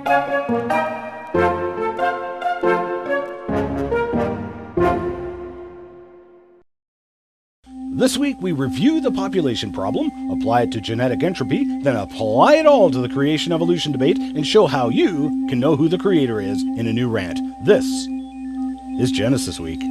This week, we review the population problem, apply it to genetic entropy, then apply it all to the creation-evolution debate, and show how you can know who the creator is in a new rant. This is Genesis Week.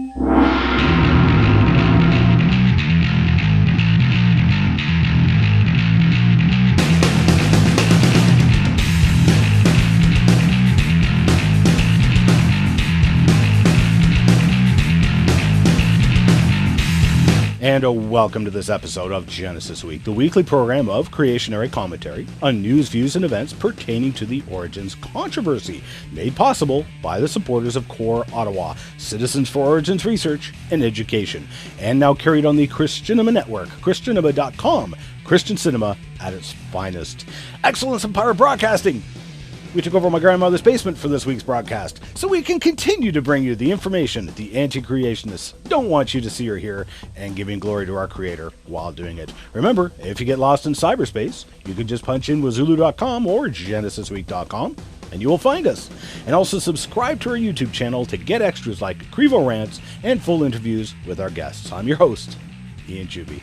And welcome to this episode of Genesis Week, the weekly program of creationary commentary on news, views, and events pertaining to the Origins controversy, made possible by the supporters of CORE Ottawa, Citizens for Origins Research and Education, and now carried on the Christianima Network, christianima.com, Christian cinema at its finest. Excellence in Power Broadcasting! We took over my grandmother's basement for this week's broadcast, so we can continue to bring you the information the anti-creationists don't want you to see or hear, and giving glory to our creator while doing it. Remember, if you get lost in cyberspace, you can just punch in wazulu.com or genesisweek.com, and you will find us. And also subscribe to our YouTube channel to get extras like Crevo rants and full interviews with our guests. I'm your host, Ian Juby.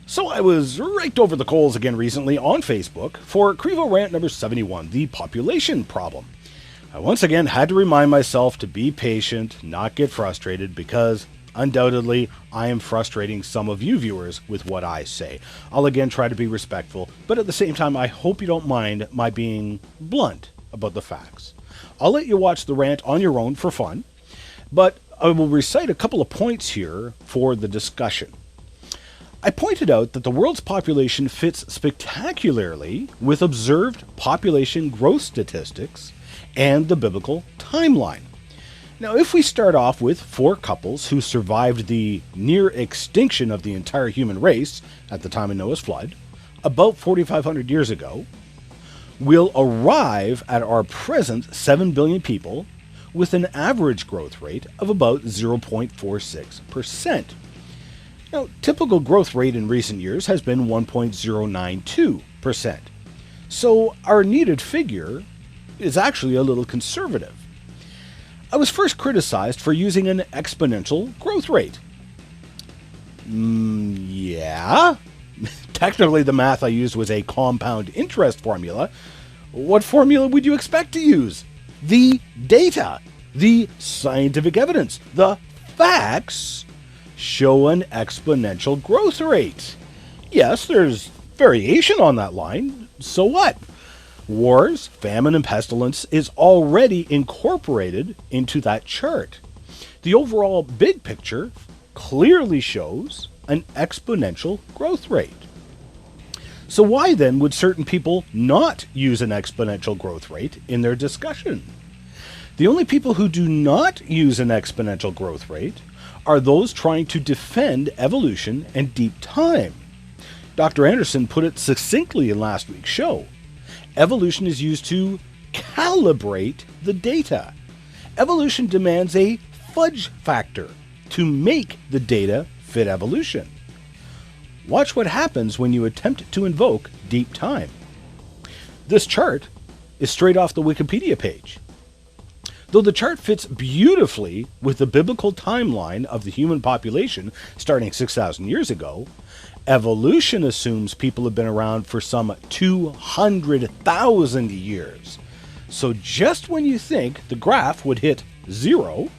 So I was raked over the coals again recently on Facebook for Crevo rant number 71, the population problem. I once again had to remind myself to be patient, not get frustrated, because undoubtedly I am frustrating some of you viewers with what I say. I'll again try to be respectful, but at the same time I hope you don't mind my being blunt about the facts. I'll let you watch the rant on your own for fun, but I will recite a couple of points here for the discussion. I pointed out that the world's population fits spectacularly with observed population growth statistics and the biblical timeline. Now, if we start off with 4 couples who survived the near extinction of the entire human race at the time of Noah's flood, about 4,500 years ago, we'll arrive at our present 7 billion people with an average growth rate of about 0.46%. Now, typical growth rate in recent years has been 1.092%. So our needed figure is actually a little conservative. I was first criticized for using an exponential growth rate. Yeah. Technically, the math I used was a compound interest formula. What formula would you expect to use? The data, the scientific evidence, the facts show an exponential growth rate. Yes, there's variation on that line. So what? Wars, famine, and pestilence is already incorporated into that chart. The overall big picture clearly shows an exponential growth rate. So why then would certain people not use an exponential growth rate in their discussion? The only people who do not use an exponential growth rate are those trying to defend evolution and deep time. Dr. Anderson put it succinctly in last week's show. Evolution is used to calibrate the data. Evolution demands a fudge factor to make the data fit evolution. Watch what happens when you attempt to invoke deep time. This chart is straight off the Wikipedia page. Though the chart fits beautifully with the biblical timeline of the human population starting 6,000 years ago, evolution assumes people have been around for some 200,000 years. So just when you think the graph would hit 0,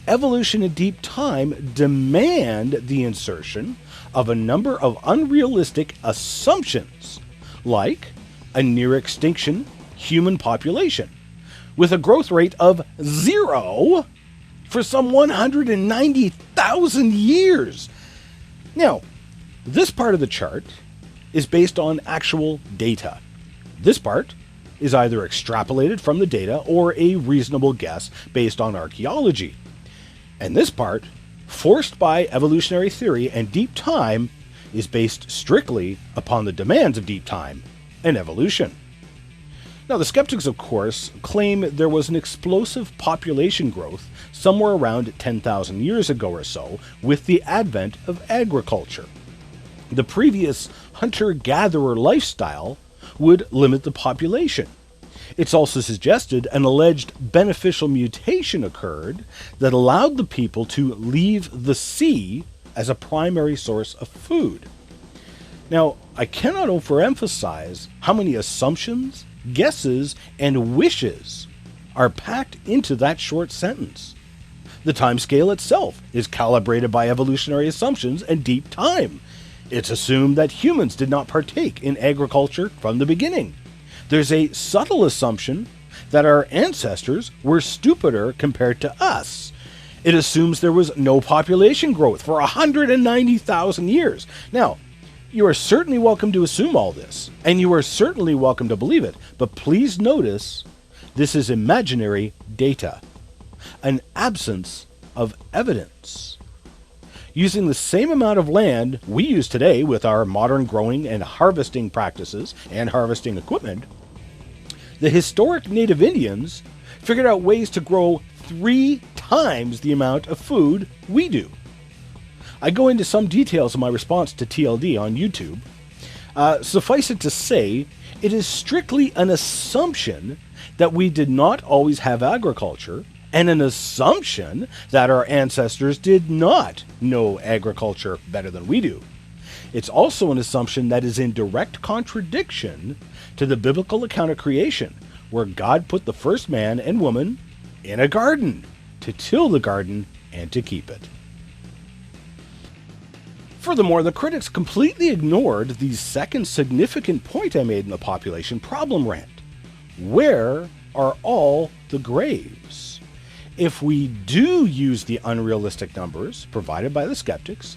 evolution and deep time demand the insertion of a number of unrealistic assumptions, like a near extinction human population with a growth rate of 0 for some 190,000 years. Now, this part of the chart is based on actual data. This part is either extrapolated from the data or a reasonable guess based on archaeology. And this part, forced by evolutionary theory and deep time, is based strictly upon the demands of deep time and evolution. Now, the skeptics, of course, claim there was an explosive population growth somewhere around 10,000 years ago or so with the advent of agriculture. The previous hunter-gatherer lifestyle would limit the population. It's also suggested an alleged beneficial mutation occurred that allowed the people to leave the sea as a primary source of food. Now, I cannot overemphasize how many assumptions, guesses, and wishes are packed into that short sentence. The timescale itself is calibrated by evolutionary assumptions and deep time. It's assumed that humans did not partake in agriculture from the beginning. There's a subtle assumption that our ancestors were stupider compared to us. It assumes there was no population growth for 190,000 years. Now, you are certainly welcome to assume all this, and you are certainly welcome to believe it, but please notice this is imaginary data, an absence of evidence. Using the same amount of land we use today with our modern growing and harvesting practices and harvesting equipment, the historic native Indians figured out ways to grow 3 times the amount of food we do. I go into some details in my response to TLD on YouTube. Suffice it to say, it is strictly an assumption that we did not always have agriculture, and an assumption that our ancestors did not know agriculture better than we do. It's also an assumption that is in direct contradiction to the biblical account of creation, where God put the first man and woman in a garden to till the garden and to keep it. Furthermore, the critics completely ignored the second significant point I made in the population problem rant. Where are all the graves? If we do use the unrealistic numbers provided by the skeptics,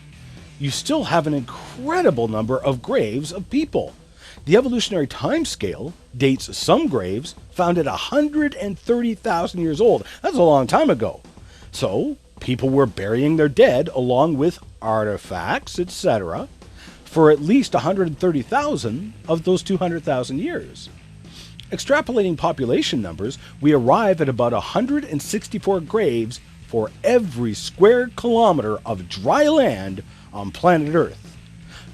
you still have an incredible number of graves of people. The evolutionary timescale dates some graves found at 130,000 years old. That's a long time ago. So, people were burying their dead along with artifacts, etc., for at least 130,000 of those 200,000 years. Extrapolating population numbers, we arrive at about 164 graves for every square kilometer of dry land on planet Earth.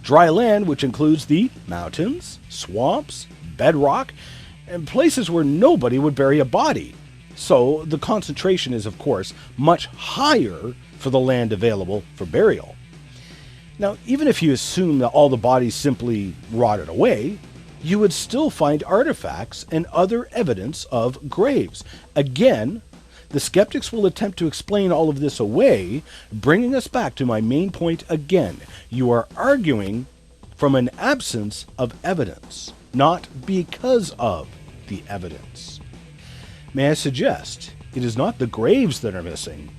Dry land which includes the mountains, swamps, bedrock, and places where nobody would bury a body. So the concentration is, of course, much higher for the land available for burial. Now, even if you assume that all the bodies simply rotted away, you would still find artifacts and other evidence of graves. Again, the skeptics will attempt to explain all of this away, bringing us back to my main point again. You are arguing from an absence of evidence, not because of the evidence. May I suggest, it is not the graves that are missing,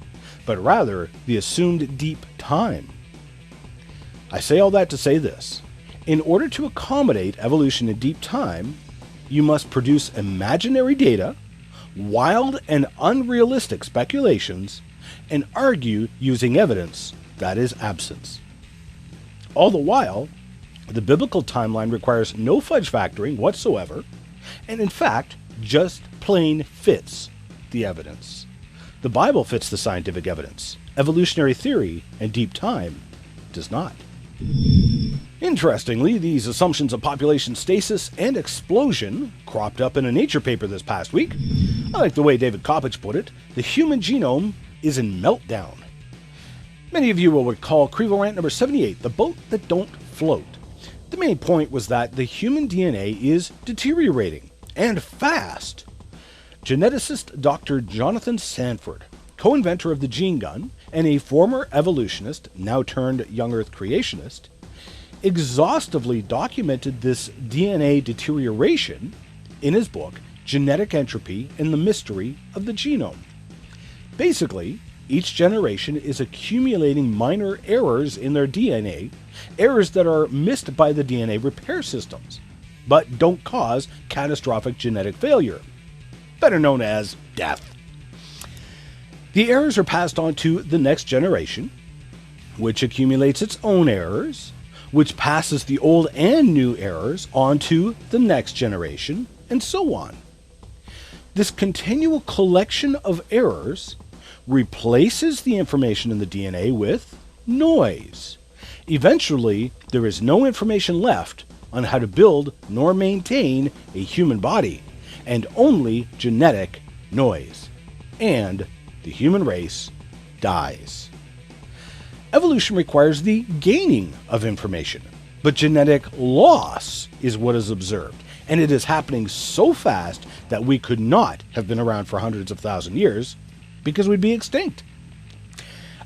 but rather the assumed deep time. I say all that to say this. In order to accommodate evolution in deep time, you must produce imaginary data, wild and unrealistic speculations, and argue using evidence that is absence. All the while, the biblical timeline requires no fudge factoring whatsoever, and in fact, just plain fits the evidence. The Bible fits the scientific evidence. Evolutionary theory and deep time does not. Interestingly, these assumptions of population stasis and explosion cropped up in a Nature paper this past week. I like the way David Coppedge put it, the human genome is in meltdown. Many of you will recall Crevo Rant number 78, the boat that don't float. The main point was that the human DNA is deteriorating, and fast. Geneticist Dr. Jonathan Sanford, co-inventor of the gene gun, and a former evolutionist, now turned young Earth creationist, exhaustively documented this DNA deterioration in his book, Genetic Entropy and the Mystery of the Genome. Basically, each generation is accumulating minor errors in their DNA, errors that are missed by the DNA repair systems, but don't cause catastrophic genetic failure, better known as death. The errors are passed on to the next generation, which accumulates its own errors, which passes the old and new errors on to the next generation, and so on. This continual collection of errors replaces the information in the DNA with noise. Eventually, there is no information left on how to build nor maintain a human body, and only genetic noise. And the human race dies. Evolution requires the gaining of information, but genetic loss is what is observed, and it is happening so fast that we could not have been around for hundreds of thousand years because we'd be extinct.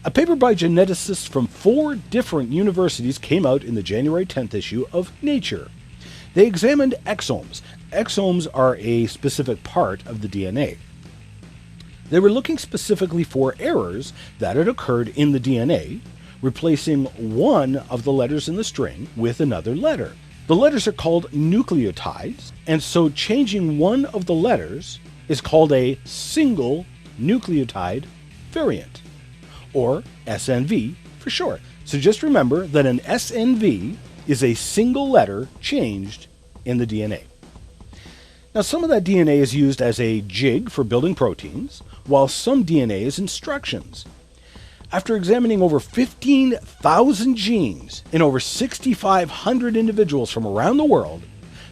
A paper by geneticists from 4 different universities came out in the January 10th issue of Nature. They examined exomes. Exomes are a specific part of the DNA. They were looking specifically for errors that had occurred in the DNA, replacing one of the letters in the string with another letter. The letters are called nucleotides, and so changing one of the letters is called a single nucleotide variant, or SNV for short. So just remember that an SNV is a single letter changed in the DNA. Now, some of that DNA is used as a jig for building proteins, while some DNA is instructions. After examining over 15,000 genes in over 6,500 individuals from around the world,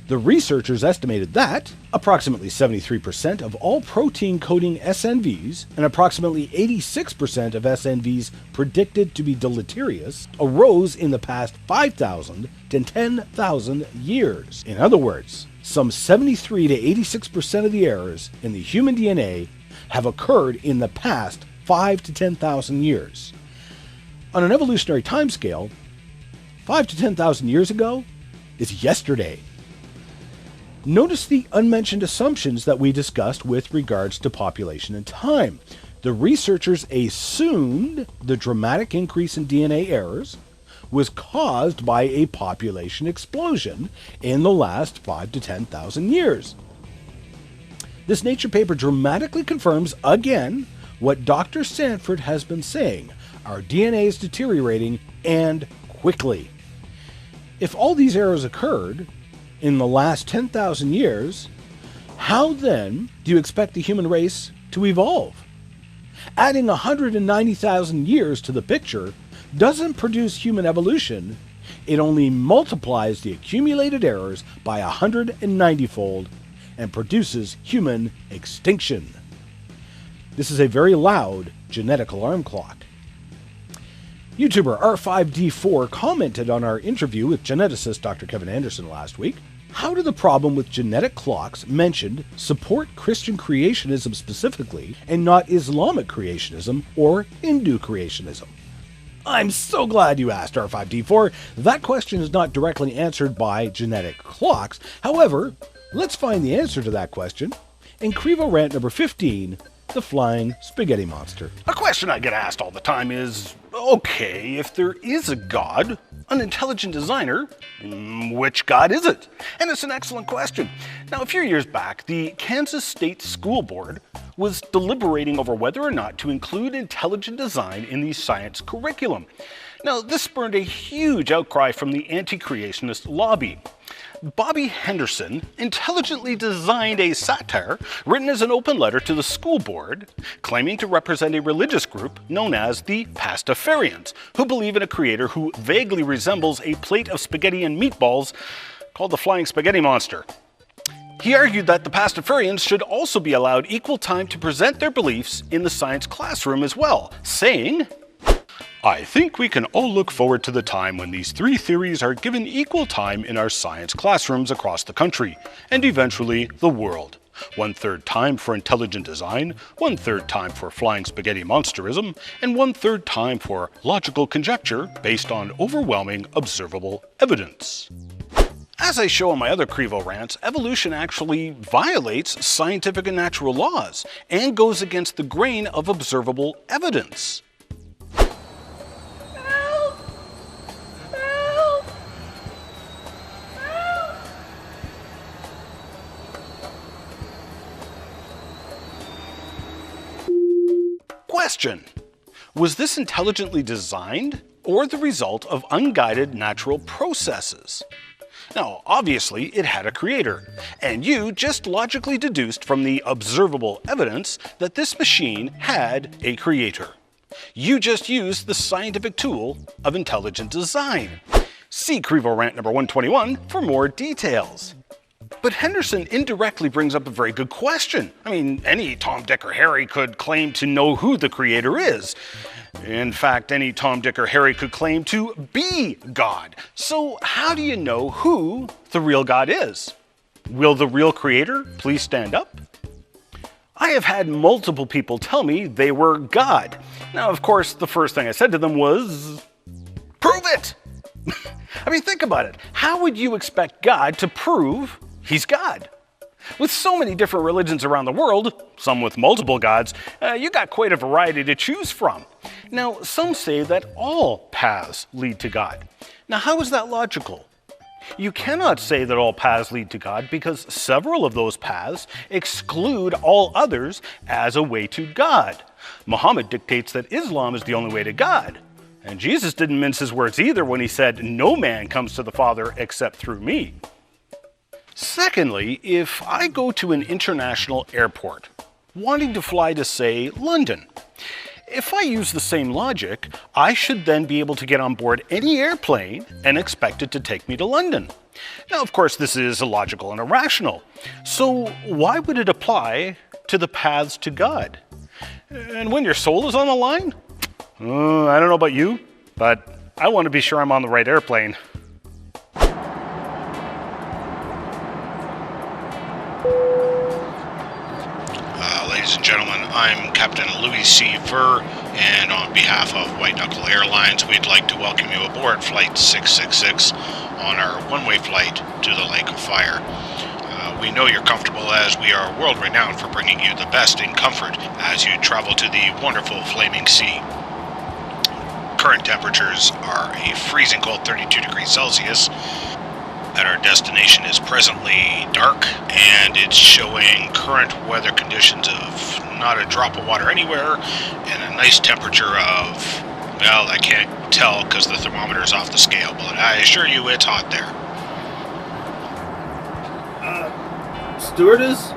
the researchers estimated that approximately 73% of all protein-coding SNVs and approximately 86% of SNVs predicted to be deleterious arose in the past 5,000 to 10,000 years. In other words, some 73 to 86% of the errors in the human DNA have occurred in the past 5 to 10,000 years. On an evolutionary timescale, 5 to 10,000 years ago is yesterday. Notice the unmentioned assumptions that we discussed with regards to population and time. The researchers assumed the dramatic increase in DNA errors was caused by a population explosion in the last 5 to 10,000 years. This Nature paper dramatically confirms again what Dr. Sanford has been saying. Our DNA is deteriorating, and quickly. If all these errors occurred in the last 10,000 years, how then do you expect the human race to evolve? Adding 190,000 years to the picture doesn't produce human evolution. It only multiplies the accumulated errors by 190-fold and produces human extinction. This is a very loud genetic alarm clock. YouTuber R5D4 commented on our interview with geneticist Dr. Kevin Anderson last week. How do the problem with genetic clocks mentioned support Christian creationism specifically and not Islamic creationism or Hindu creationism? I'm so glad you asked, R5D4. That question is not directly answered by genetic clocks. However, let's find the answer to that question in Crevo Rant number 15, the Flying Spaghetti Monster. A question I get asked all the time is, okay, if there is a God, an intelligent designer, which God is it? And it's an excellent question. Now, a few years back, the Kansas State School Board was deliberating over whether or not to include intelligent design in the science curriculum. Now, this spurred a huge outcry from the anti-creationist lobby. Bobby Henderson intelligently designed a satire written as an open letter to the school board, claiming to represent a religious group known as the Pastafarians, who believe in a creator who vaguely resembles a plate of spaghetti and meatballs called the Flying Spaghetti Monster. He argued that the Pastafarians should also be allowed equal time to present their beliefs in the science classroom as well, saying, "I think we can all look forward to the time when these three theories are given equal time in our science classrooms across the country, and eventually the world. 1/3 time for intelligent design, 1/3 time for flying spaghetti monsterism, and 1/3 time for logical conjecture based on overwhelming observable evidence." As I show in my other Crevo rants, evolution actually violates scientific and natural laws, and goes against the grain of observable evidence. Question: was this intelligently designed or the result of unguided natural processes? Now, obviously, it had a creator, and you just logically deduced from the observable evidence that this machine had a creator. You just used the scientific tool of intelligent design. See Crevo Rant number 121 for more details. But Henderson indirectly brings up a very good question. I mean, any Tom, Dick, or Harry could claim to know who the Creator is. In fact, any Tom, Dick, or Harry could claim to be God. So how do you know who the real God is? Will the real Creator please stand up? I have had multiple people tell me they were God. Now, of course, the first thing I said to them was, prove it! I mean, think about it. How would you expect God to prove He's God? With so many different religions around the world, some with multiple gods, you got quite a variety to choose from. Now, some say that all paths lead to God. Now, how is that logical? You cannot say that all paths lead to God because several of those paths exclude all others as a way to God. Muhammad dictates that Islam is the only way to God. And Jesus didn't mince his words either when he said, "No man comes to the Father except through me." Secondly, if I go to an international airport, wanting to fly to, say, London, if I use the same logic, I should then be able to get on board any airplane and expect it to take me to London. Now, of course, this is illogical and irrational. So why would it apply to the paths to God? And when your soul is on the line? I don't know about you, but I want to be sure I'm on the right airplane. Ladies and gentlemen, I'm Captain Louis C. Ver, and on behalf of White Knuckle Airlines, we'd like to welcome you aboard Flight 666 on our one-way flight to the Lake of Fire. We know you're comfortable as we are world-renowned for bringing you the best in comfort as you travel to the wonderful Flaming Sea. Current temperatures are a freezing cold 32 degrees Celsius. And our destination is presently dark, and it's showing current weather conditions of not a drop of water anywhere, and a nice temperature of, well, I can't tell because the thermometer's off the scale, but I assure you it's hot there. Stewardess?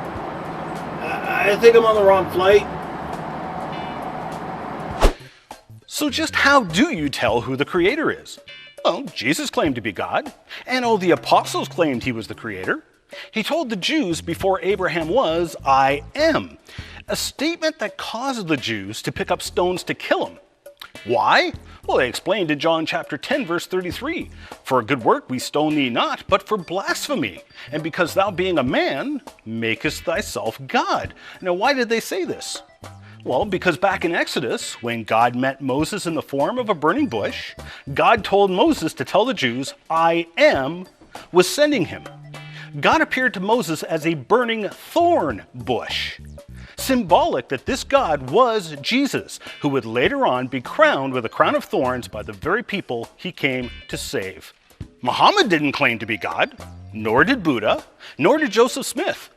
I think I'm on the wrong flight. So just how do you tell who the Creator is? Well, Jesus claimed to be God, and all the apostles claimed he was the Creator. He told the Jews before Abraham was, "I am," a statement that caused the Jews to pick up stones to kill him. Why? Well, they explained in John chapter 10, verse 33, "For a good work we stone thee not, but for blasphemy, and because thou being a man, makest thyself God." Now, why did they say this? Well, because back in Exodus, when God met Moses in the form of a burning bush, God told Moses to tell the Jews, "I am," was sending him. God appeared to Moses as a burning thorn bush, symbolic that this God was Jesus, who would later on be crowned with a crown of thorns by the very people he came to save. Muhammad didn't claim to be God, nor did Buddha, nor did Joseph Smith.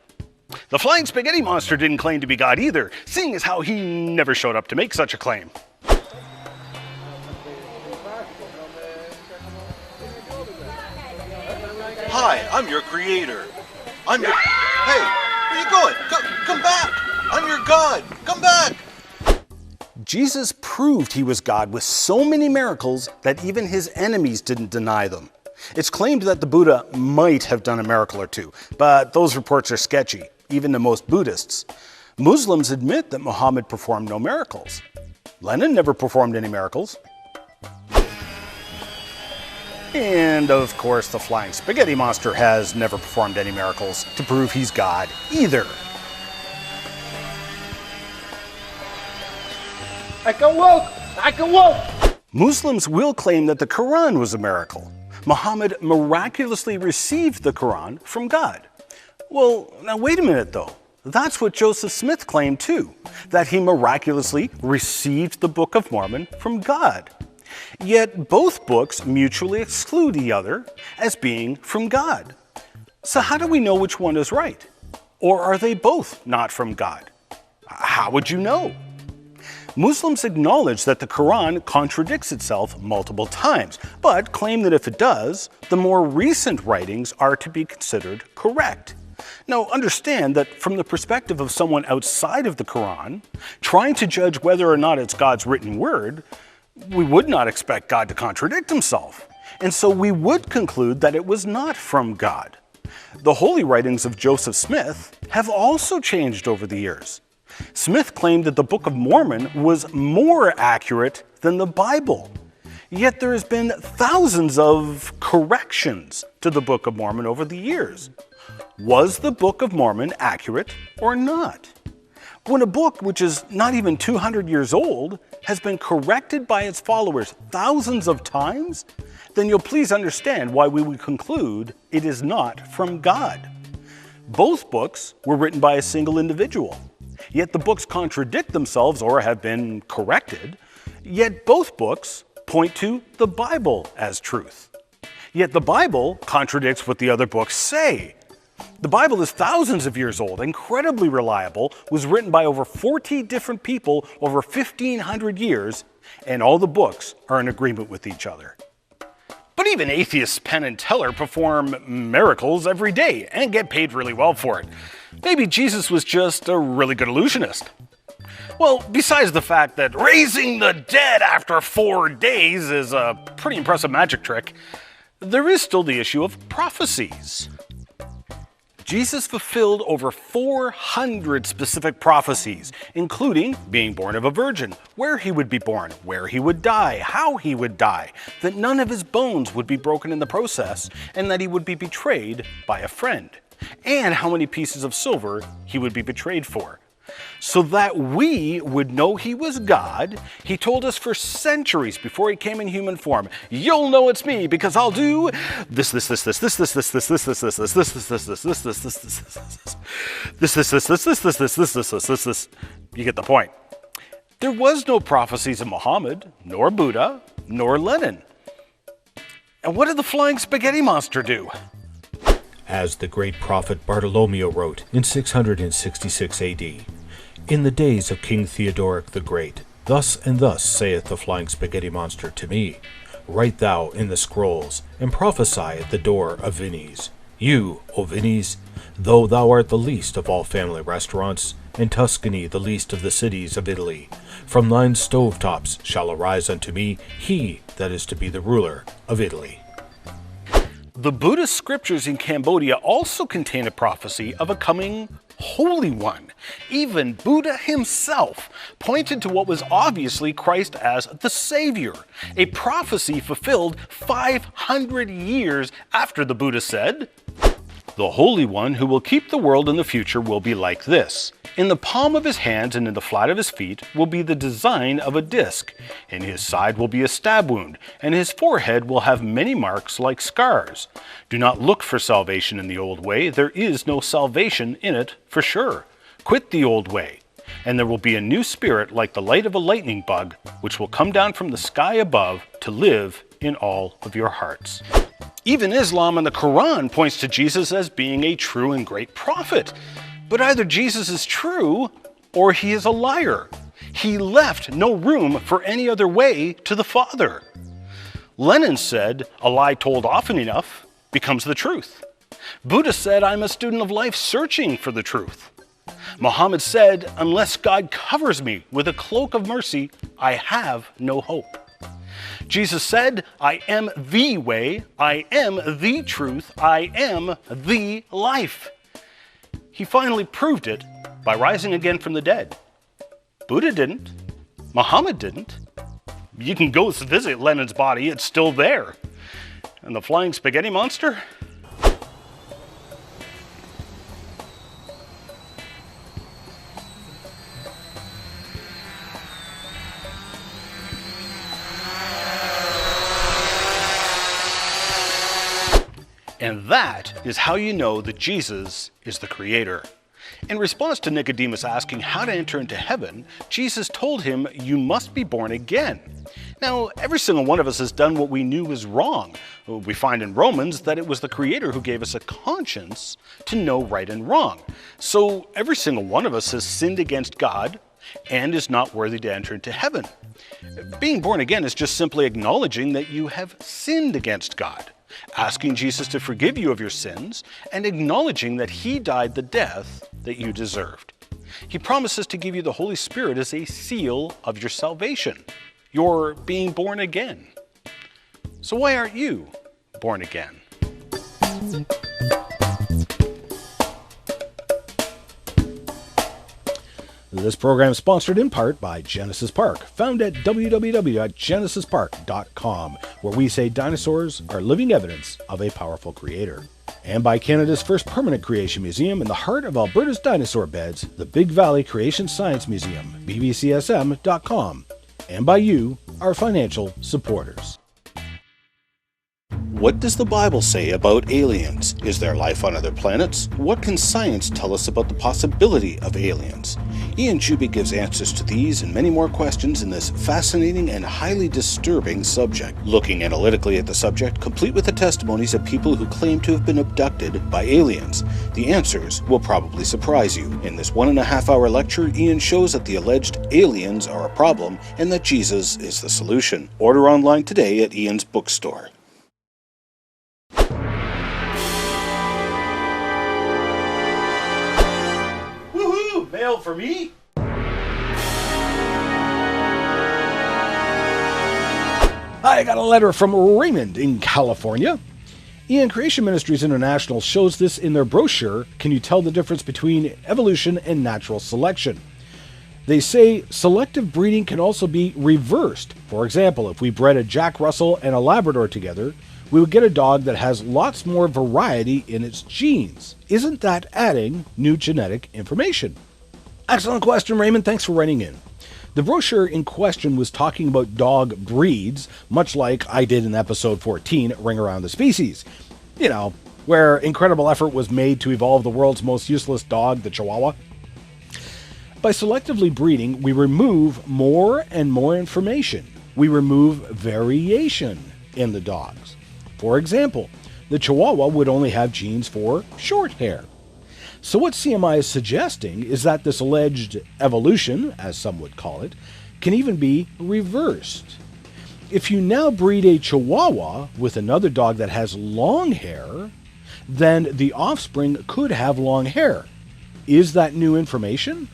The Flying Spaghetti Monster didn't claim to be God either, seeing as how he never showed up to make such a claim. Hi, I'm your creator. Hey, where are you going? Come back! I'm your God! Come back! Jesus proved he was God with so many miracles that even his enemies didn't deny them. It's claimed that the Buddha might have done a miracle or two, but those reports are sketchy, even to most Buddhists. Muslims admit that Muhammad performed no miracles. Lenin never performed any miracles. And of course, the Flying Spaghetti Monster has never performed any miracles to prove he's God either. I can walk! Muslims will claim that the Quran was a miracle. Muhammad miraculously received the Quran from God. Well, now wait a minute though. That's what Joseph Smith claimed too, that he miraculously received the Book of Mormon from God. Yet both books mutually exclude the other as being from God. So how do we know which one is right? Or are they both not from God? How would you know? Muslims acknowledge that the Quran contradicts itself multiple times, but claim that if it does, the more recent writings are to be considered correct. Now, understand that from the perspective of someone outside of the Quran, trying to judge whether or not it's God's written word, we would not expect God to contradict himself. and so we would conclude that it was not from God. The holy writings of Joseph Smith have also changed over the years. Smith claimed that the Book of Mormon was more accurate than the Bible. Yet there has been thousands of corrections to the Book of Mormon over the years. Was the Book of Mormon accurate or not? When a book which is not even 200 years old has been corrected by its followers thousands of times, then you'll please understand why we would conclude it is not from God. Both books were written by a single individual, yet the books contradict themselves or have been corrected, yet both books point to the Bible as truth. Yet the Bible contradicts what the other books say. The Bible is thousands of years old, incredibly reliable, was written by over 40 different people over 1,500 years, and all the books are in agreement with each other. But even atheists Penn and Teller perform miracles every day and get paid really well for it. Maybe Jesus was just a really good illusionist. Well, besides the fact that raising the dead after 4 days is a pretty impressive magic trick, there is still the issue of prophecies. Jesus fulfilled over 400 specific prophecies, including being born of a virgin, where he would be born, where he would die, how he would die, that none of his bones would be broken in the process, and that he would be betrayed by a friend, and how many pieces of silver he would be betrayed for. So that we would know he was God, he told us for centuries before he came in human form, you'll know it's me because I'll do this. You get the point. There was no prophecies of Muhammad, nor Buddha, nor Lenin. And what did the Flying Spaghetti Monster do? As the great prophet Bartolomeo wrote in 666 AD, in the days of King Theodoric the Great, thus and thus saith the Flying Spaghetti Monster to me, write thou in the scrolls, and prophesy at the door of Vinny's. You, O Vinny's, though thou art the least of all family restaurants, and Tuscany the least of the cities of Italy, from thine stovetops shall arise unto me he that is to be the ruler of Italy. The Buddhist scriptures in Cambodia also contain a prophecy of a coming Holy One. Even Buddha himself pointed to what was obviously Christ as the Savior, a prophecy fulfilled 500 years after the Buddha said, "The Holy One who will keep the world in the future will be like this. In the palm of his hands and in the flat of his feet will be the design of a disc. In his side will be a stab wound, and his forehead will have many marks like scars. Do not look for salvation in the old way. There is no salvation in it for sure. Quit the old way, and there will be a new spirit like the light of a lightning bug, which will come down from the sky above to live in all of your hearts." Even Islam and the Quran points to Jesus as being a true and great prophet. But either Jesus is true or he is a liar. He left no room for any other way to the Father. Lenin said, "A lie told often enough becomes the truth." Buddha said, "I'm a student of life searching for the truth." Muhammad said, "Unless God covers me with a cloak of mercy, I have no hope." Jesus said, "I am the way, I am the truth, I am the life." He finally proved it by rising again from the dead. Buddha didn't. Muhammad didn't. You can go visit Lenin's body, it's still there. And the Flying Spaghetti Monster? And that is how you know that Jesus is the Creator. In response to Nicodemus asking how to enter into heaven, Jesus told him, "You must be born again." Now, every single one of us has done what we knew was wrong. We find in Romans that it was the Creator who gave us a conscience to know right and wrong. So every single one of us has sinned against God and is not worthy to enter into heaven. Being born again is just simply acknowledging that you have sinned against God, asking Jesus to forgive you of your sins, and acknowledging that he died the death that you deserved. He promises to give you the Holy Spirit as a seal of your salvation, your being born again. So why aren't you born again? This program is sponsored in part by Genesis Park, found at www.genesispark.com, where we say dinosaurs are living evidence of a powerful creator. And by Canada's first permanent creation museum in the heart of Alberta's dinosaur beds, the Big Valley Creation Science Museum, bbcsm.com. And by you, our financial supporters. What does the Bible say about aliens? Is there life on other planets? What can science tell us about the possibility of aliens? Ian Juby gives answers to these and many more questions in this fascinating and highly disturbing subject. Looking analytically at the subject, complete with the testimonies of people who claim to have been abducted by aliens. The answers will probably surprise you. In this 1.5-hour lecture, Ian shows that the alleged aliens are a problem and that Jesus is the solution. Order online today at Ian's bookstore. Woohoo! Mail for me? I got a letter from Raymond in California. Ian Creation Ministries International shows this in their brochure, Can You Tell the Difference Between Evolution and Natural Selection? They say selective breeding can also be reversed. For example, if we bred a Jack Russell and a Labrador together, we would get a dog that has lots more variety in its genes. Isn't that adding new genetic information? Excellent question, Raymond. Thanks for writing in. The brochure in question was talking about dog breeds, much like I did in episode 14, Ring Around the Species. You know, where incredible effort was made to evolve the world's most useless dog, the Chihuahua. By selectively breeding, we remove more and more information. We remove variation in the dogs. For example, the Chihuahua would only have genes for short hair. So what CMI is suggesting is that this alleged evolution, as some would call it, can even be reversed. If you now breed a Chihuahua with another dog that has long hair, then the offspring could have long hair. Is that new information?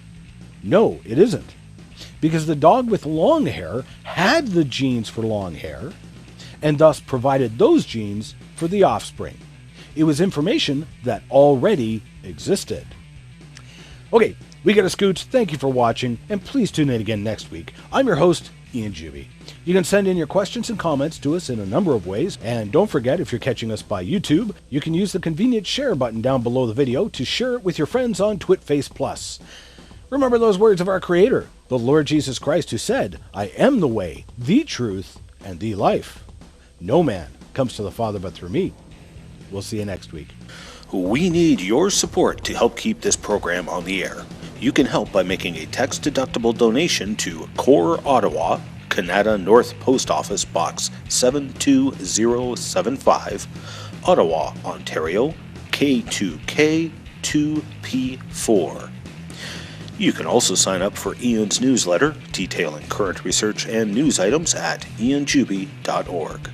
No, it isn't. Because the dog with long hair had the genes for long hair, and thus provided those genes for the offspring. It was information that already existed. Okay, we got a scoot. Thank you for watching, and please tune in again next week. I'm your host, Ian Juby. You can send in your questions and comments to us in a number of ways, and don't forget, if you're catching us by YouTube, you can use the convenient share button down below the video to share it with your friends on TwitFace+. Remember those words of our Creator, the Lord Jesus Christ, who said, I am the way, the truth, and the life. No man comes to the Father but through me. We'll see you next week. We need your support to help keep this program on the air. You can help by making a tax-deductible donation to Core Ottawa, Canada North Post Office Box 72075, Ottawa, Ontario, K2K2P4. You can also sign up for Ian's newsletter detailing current research and news items at ianjuby.org.